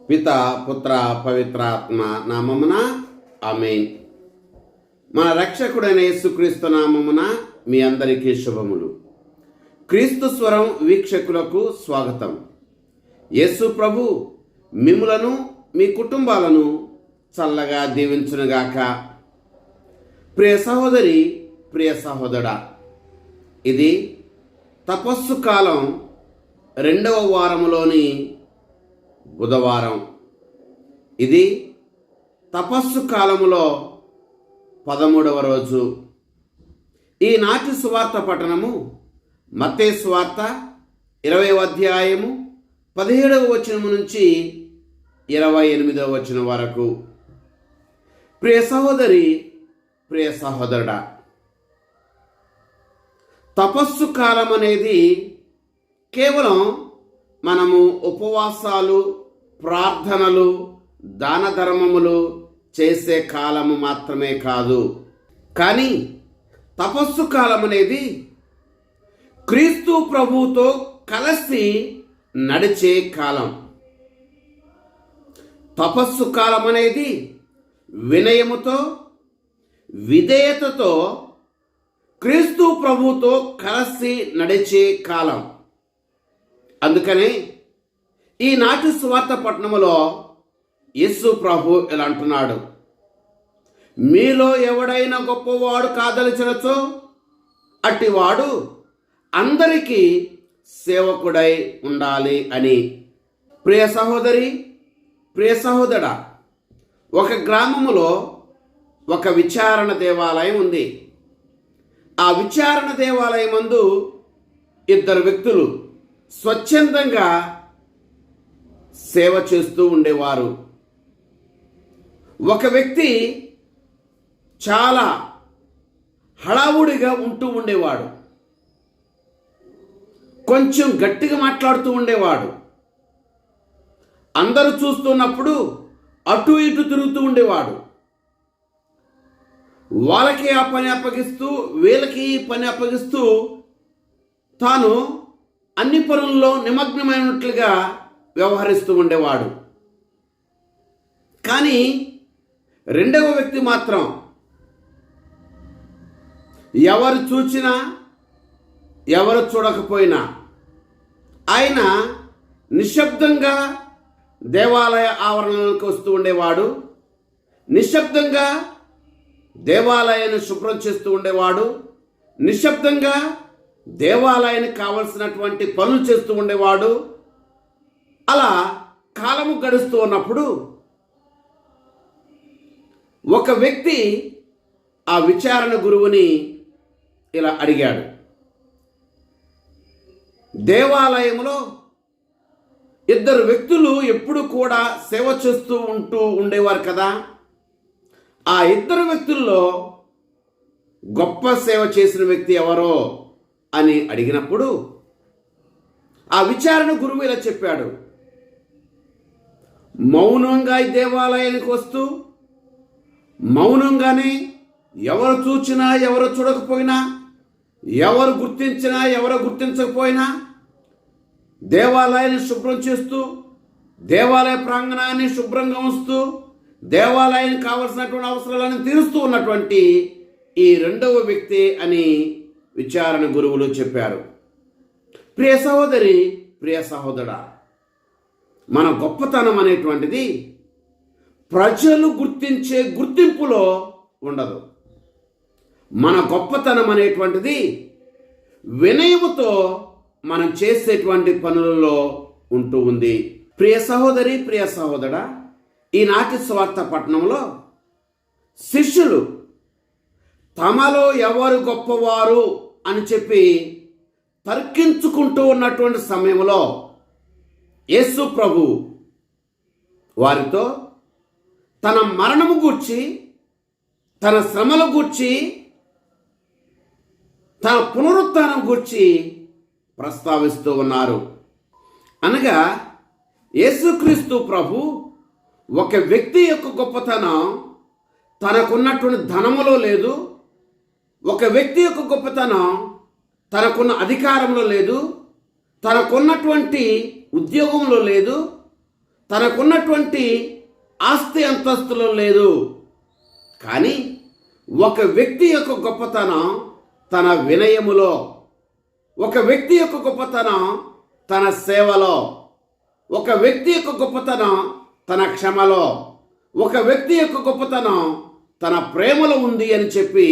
పిత పుత్ర పవిత్రాత్మ నామమున ఆమేన్. మన రక్షకుడైన యేసుక్రీస్తు నామమున మీ అందరికీ శుభములు. క్రీస్తు స్వరం వీక్షకులకు స్వాగతం. యేసు ప్రభు మిమ్ములను మీ కుటుంబాలను చల్లగా దీవించునుగాక. ప్రియ సహోదరి, ప్రియ సహోదరా, ఇది తపస్సు కాలం 2వ వారములోని బుధవారం. ఇది తపస్సు కాలములో 13వ రోజు. ఈనాటి సువార్త పఠనము మత్తయి సువార్త 20వ అధ్యాయము 17వ వచనము నుంచి 28వ వచనం వరకు. ప్రియ సహోదరి, ప్రియ సహోదరుడా, తపస్సు కాలం అనేది కేవలం మనము ఉపవాసాలు, ప్రార్థనలు, దాన ధర్మములు చేసే కాలము మాత్రమే కాదు. కానీ తపస్సు కాలం అనేది క్రీస్తు ప్రభువుతో కలిసి నడిచే కాలం. తపస్సు కాలం అనేది వినయముతో, విధేయతతో క్రీస్తు ప్రభువుతో కలిసి నడిచే కాలం. అందుకనే ఈనాటి సువార్త పట్టణములో యేసు ప్రభు ఇలా అంటున్నాడు, మీలో ఎవడైనా గొప్పవాడు కాదలిచినచో అట్టివాడు అందరికీ సేవకుడై ఉండాలి అని. ప్రియ సహోదరి, ప్రియ సహోదరా, ఒక గ్రామములో ఒక విచారణ దేవాలయం ఉంది. ఆ విచారణ దేవాలయం నందు 2 వ్యక్తులు స్వచ్ఛందంగా సేవ చేస్తూ ఉండేవారు. ఒక వ్యక్తి చాలా హడావుడిగా ఉంటూ ఉండేవాడు, కొంచెం గట్టిగా మాట్లాడుతూ ఉండేవాడు, అందరూ చూస్తున్నప్పుడు అటు ఇటు తిరుగుతూ ఉండేవాడు. వాళ్ళకి ఆ పని అప్పగిస్తూ, వీళ్ళకి ఈ పని అప్పగిస్తూ తాను అన్ని పనుల్లో నిమగ్నమైనట్లుగా వ్యవహరిస్తూ ఉండేవాడు. కానీ 2వ వ్యక్తి మాత్రం ఎవరు చూచినా ఎవరు చూడకపోయినా ఆయన నిశ్శబ్దంగా దేవాలయ ఆవరణలకు వస్తూ ఉండేవాడు, నిశ్శబ్దంగా దేవాలయాన్ని శుభ్రం చేస్తూ ఉండేవాడు, నిశ్శబ్దంగా దేవాలయానికి కావలసినటువంటి పనులు చేస్తూ ఉండేవాడు. అలా కాలము గడుస్తూ ఉన్నప్పుడు ఒక వ్యక్తి ఆ విచారణ గురువుని ఇలా అడిగాడు, దేవాలయంలో 2 వ్యక్తులు ఎప్పుడు కూడా సేవ చేస్తూ ఉండేవారు కదా, ఆ 2 వ్యక్తుల్లో గొప్ప సేవ చేసిన వ్యక్తి ఎవరో అని అడిగినప్పుడు ఆ విచారణ గురువు ఇలా చెప్పాడు, మౌనంగా ఈ దేవాలయానికి వస్తూ మౌనంగానే ఎవరు చూచినా ఎవరు చూడకపోయినా, ఎవరు గుర్తించినా ఎవరు గుర్తించకపోయినా దేవాలయాన్ని శుభ్రం చేస్తూ, దేవాలయ ప్రాంగణాన్ని శుభ్రంగా ఉంచుతూ, దేవాలయానికి కావలసినటువంటి అవసరాలను తీరుస్తూ ఉన్నటువంటి ఈ 2వ వ్యక్తి అని విచారణ గురువులు చెప్పారు. ప్రియ సహోదరి, ప్రియ సహోదరా, మన గొప్పతనం అనేటువంటిది ప్రజలు గుర్తించే గుర్తింపులో ఉండదు. మన గొప్పతనం అనేటువంటిది వినయముతో మనం చేసేటువంటి పనులలో ఉంటూ ఉంది. ప్రియ సహోదరి, ప్రియ సహోదరా, ఈనాటి సువార్త పట్టణంలో శిష్యులు తమలో ఎవరు గొప్పవారు అని చెప్పి తర్కించుకుంటూ ఉన్నటువంటి సమయంలో యేసు ప్రభు వారితో తన మరణము గూర్చి, తన శ్రమల గూర్చి, తన పునరుత్థానం గూర్చి ప్రస్తావిస్తూ ఉన్నారు. అనగా యేసుక్రీస్తు ప్రభు ఒక వ్యక్తి యొక్క గొప్పతనం తనకున్నటువంటి ధనములో లేదు, ఒక వ్యక్తి యొక్క గొప్పతనం తనకున్న అధికారంలో లేదు, తనకున్నటువంటి ఉద్యోగంలో లేదు, తనకున్నటువంటి ఆస్తి అంతస్తులో లేదు. కానీ ఒక వ్యక్తి యొక్క గొప్పతనం తన వినయములో, ఒక వ్యక్తి యొక్క గొప్పతనం తన సేవలో, ఒక వ్యక్తి యొక్క గొప్పతనం తన క్షమలో, ఒక వ్యక్తి యొక్క గొప్పతనం తన ప్రేమలో ఉంది అని చెప్పి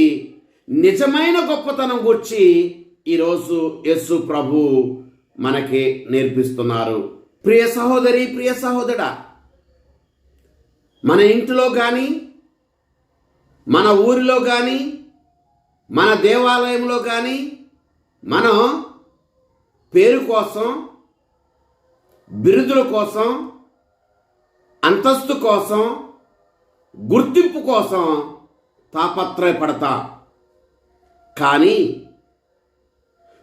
నిజమైన గొప్పతనం గురించి ఈరోజు యేసు ప్రభు మనకి నేర్పిస్తున్నారు. ప్రియ సహోదరి, ప్రియ సహోదరా, మన ఇంటిలో కానీ, మన ఊరిలో కానీ, మన దేవాలయంలో కానీ మనం పేరు కోసం, బిరుదుల కోసం, అంతస్తు కోసం, గుర్తింపు కోసం తాపత్రయపడతా. కానీ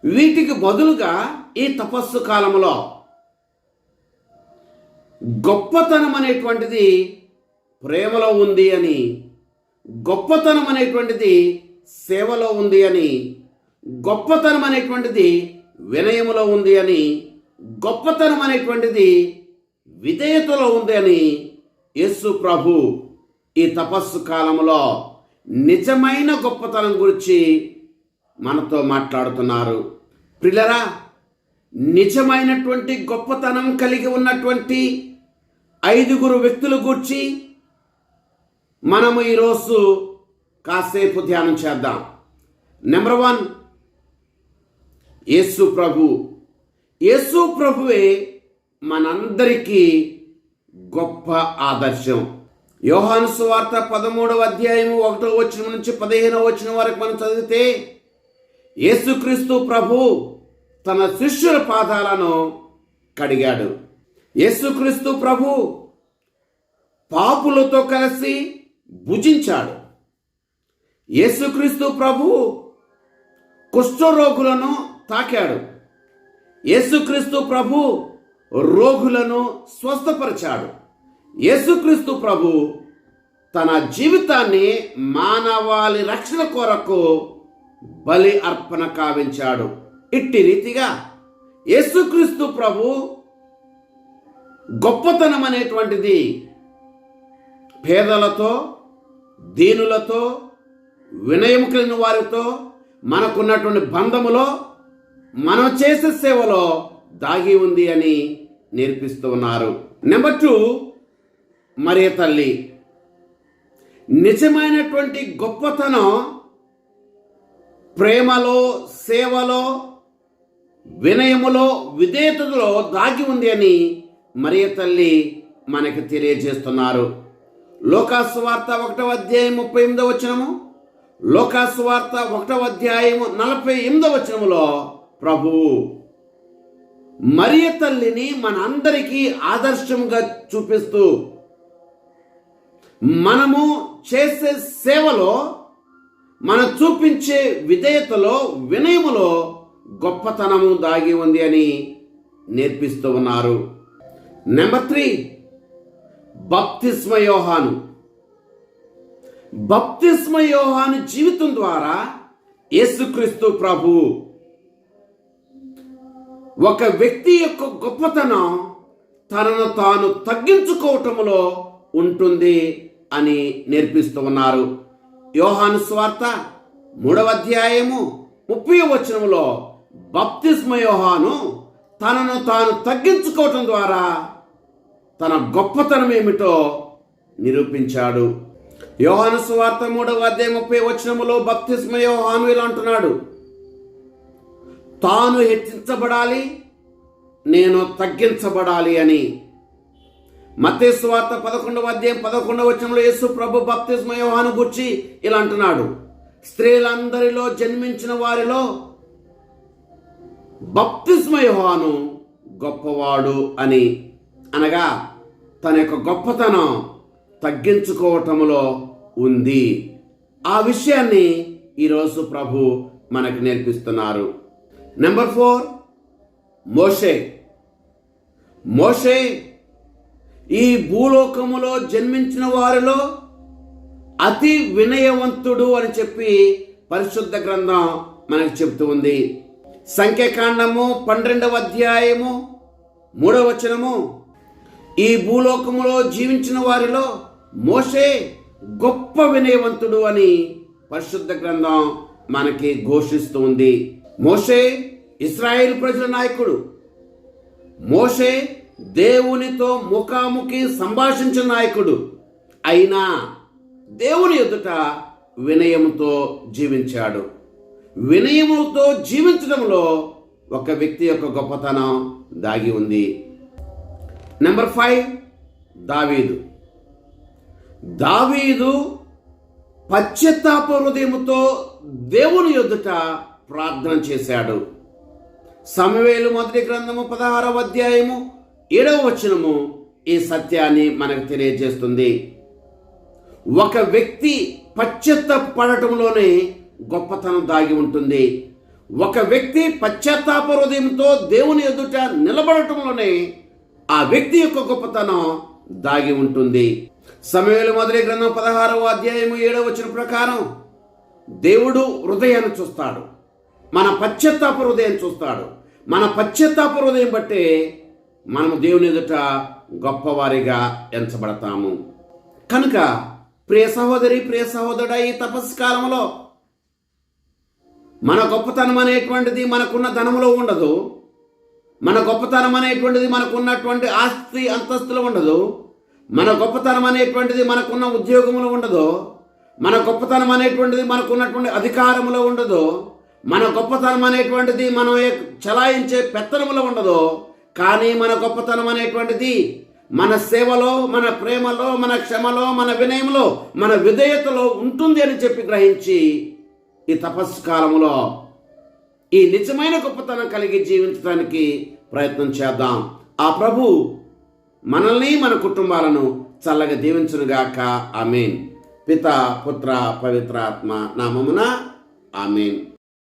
వీటికి బదులుగా ఈ తపస్సు కాలంలో గొప్పతనం అనేటువంటిది ప్రేమలో ఉంది అని, గొప్పతనం అనేటువంటిది సేవలో ఉంది అని, గొప్పతనం అనేటువంటిది వినయములో ఉంది అని, గొప్పతనం అనేటువంటిది విధేయతలో ఉంది అని యేసు ప్రభు ఈ తపస్సు కాలంలో నిజమైన గొప్పతనం గురించి మనతో మాట్లాడుతున్నారు. ప్రియులారా, నిజమైనటువంటి గొప్పతనం కలిగి ఉన్నటువంటి 5 వ్యక్తుల గురించి మనము ఈరోజు కాసేపు ధ్యానం చేద్దాం. నెంబర్ 1, యేసు ప్రభు. యేసు ప్రభువే మనందరికీ గొప్ప ఆదర్శం. యోహాను సువార్త 13వ అధ్యాయము 1వ వచనం నుంచి 15వ వచనం వరకు మనం చదివితే యేసుక్రీస్తు ప్రభు తన శిష్యుల పాదాలను కడిగాడు. యేసుక్రీస్తు ప్రభు పాపులతో కలిసి భుజించాడు. యేసుక్రీస్తు ప్రభు కుష్ఠరోగులను తాకాడు. యేసుక్రీస్తు ప్రభు రోగులను స్వస్థపరిచాడు. యేసుక్రీస్తు ప్రభు తన జీవితాన్ని మానవాళి రక్షణ కొరకు బలి అర్పణ కావించాడు. ఇట్టి రీతిగా యేసుక్రీస్తు ప్రభు గొప్పతనం అనేటువంటిది పేదలతో, దీనులతో, వినయం కలిగిన వారితో మనకున్నటువంటి బంధములో, మనం చేసే సేవలో దాగి ఉంది అని నేర్పిస్తూ ఉన్నారు. నెంబర్ 2, మరియ తల్లి. నిజమైనటువంటి గొప్పతనం ప్రేమలో, సేవలో, వినయములో, విధేయతలో దాగి ఉంది అని మరియ తల్లి మనకి తెలియజేస్తున్నారు. లోకాసు వార్త 1వ అధ్యాయం 38వ వచనము, లోకాసు వార్త 1వ అధ్యాయం 48వ వచనములో ప్రభువు మరియ తల్లిని మనందరికీ ఆదర్శంగా చూపిస్తూ మనము చేసే సేవలో, మనం చూపించే విధేయతలో, వినయములో గొప్పతనము దాగి ఉంది అని నేర్పిస్తూ ఉన్నారు. నెంబర్ 3, బప్తిస్మ యోహాను. బప్తిస్మ యోహాను జీవితం ద్వారా యేసుక్రీస్తు ప్రభు ఒక వ్యక్తి యొక్క గొప్పతనం తనను తాను తగ్గించుకోవటంలో ఉంటుంది అని నేర్పిస్తూ ఉన్నారు. యోహాను సువార్త 3వ అధ్యాయము 30వ వచనములో బప్తిస్మ యోహాను తనను తాను తగ్గించుకోవటం ద్వారా తన గొప్పతనం ఏమిటో నిరూపించాడు. యోహాను సువార్త 3వ అధ్యాయం 30వ వచనములో బప్తిస్మ యోహాను ఇలా అంటున్నాడు, తాను హెచ్చించబడాలి, నేను తగ్గించబడాలి అని. మత్తయి సువార్త 11వ అధ్యాయం 11వ వచనంలో యేసు ప్రభు బప్తిస్మ యోహాను గురించి ఇలా అంటున్నాడు, స్త్రీలందరిలో జన్మించిన వారిలో బప్తిస్మ యోహాను గొప్పవాడు అని. అనగా తన యొక్క గొప్పతనం తగ్గించుకోవటంలో ఉంది. ఆ విషయాన్ని ఈరోజు ప్రభు మనకు నేర్పిస్తున్నారు. నెంబర్ 4, మోషే. మోషే ఈ భూలోకములో జన్మించిన వారిలో అతి వినయవంతుడు అని చెప్పి పరిశుద్ధ గ్రంథం మనకు చెబుతూ ఉంది. సంఖ్యాకాండము 12వ అధ్యాయము 3వ వచనము, ఈ భూలోకములో జీవించిన వారిలో మోషే గొప్ప వినయవంతుడు అని పరిశుద్ధ గ్రంథం మనకి ఘోషిస్తుంది. మోషే ఇశ్రాయేలు ప్రజల నాయకుడు. మోషే దేవునితో ముఖాముఖి సంభాషించిన నాయకుడు. అయినా దేవుని ఎదుట వినయముతో జీవించాడు. వినయముతో జీవించడంలో ఒక వ్యక్తి యొక్క గొప్పతనం దాగి ఉంది. నెంబర్ 5, దావీదు. దావీదు పశ్చాత్తాప హృదయముతో దేవుని ఎదుట ప్రార్థన చేశాడు. సమూయేలు మొదటి గ్రంథము 16వ అధ్యాయము 7వ వచనము ఈ సత్యాన్ని మనకు తెలియజేస్తుంది. ఒక వ్యక్తి పశ్చాత్తాపడటంలోనే గొప్పతనం దాగి ఉంటుంది. ఒక వ్యక్తి పశ్చాత్తాప హృదయంతో దేవుని ఎదుట నిలబడటంలోనే ఆ వ్యక్తి యొక్క గొప్పతనం దాగి ఉంటుంది. సమూయేలు మొదటి గ్రంథం 16వ అధ్యాయము 7వ వచనం ప్రకారం దేవుడు హృదయాన్ని చూస్తాడు. మన పశ్చాత్తాప హృదయాన్ని చూస్తాడు. మన పశ్చాత్తాప హృదయం బట్టే మనము దేవుని ఎదుట గొప్పవారిగా ఎంచబడతాము. కనుక ప్రియ సహోదరి, ప్రియ సహోదరుడా, ఈ తపస్సు కాలంలో మన గొప్పతనం అనేటువంటిది మనకున్న ధనములో ఉండదు. మన గొప్పతనం అనేటువంటిది మనకున్నటువంటి ఆస్తి అంతస్తులో ఉండదు. మన గొప్పతనం అనేటువంటిది మనకున్న ఉద్యోగంలో ఉండదు. మన గొప్పతనం అనేటువంటిది మనకున్నటువంటి అధికారంలో ఉండదు. మన గొప్పతనం అనేటువంటిది మనం చలాయించే పెత్తనములో ఉండదు. కానీ మన గొప్పతనం అనేటువంటిది మన సేవలో, మన ప్రేమలో, మన క్షమలో, మన వినయంలో, మన విధేయతలో ఉంటుంది అని చెప్పి గ్రహించి ఈ తపస్సు కాలంలో ఈ నిజమైన గొప్పతనం కలిగి జీవించడానికి ప్రయత్నం చేద్దాం. ఆ ప్రభు మనల్ని, మన కుటుంబాలను చల్లగా దీవించునుగాక. ఆమేన్. పిత, పుత్ర, పవిత్రాత్మ నామమున ఆమేన్.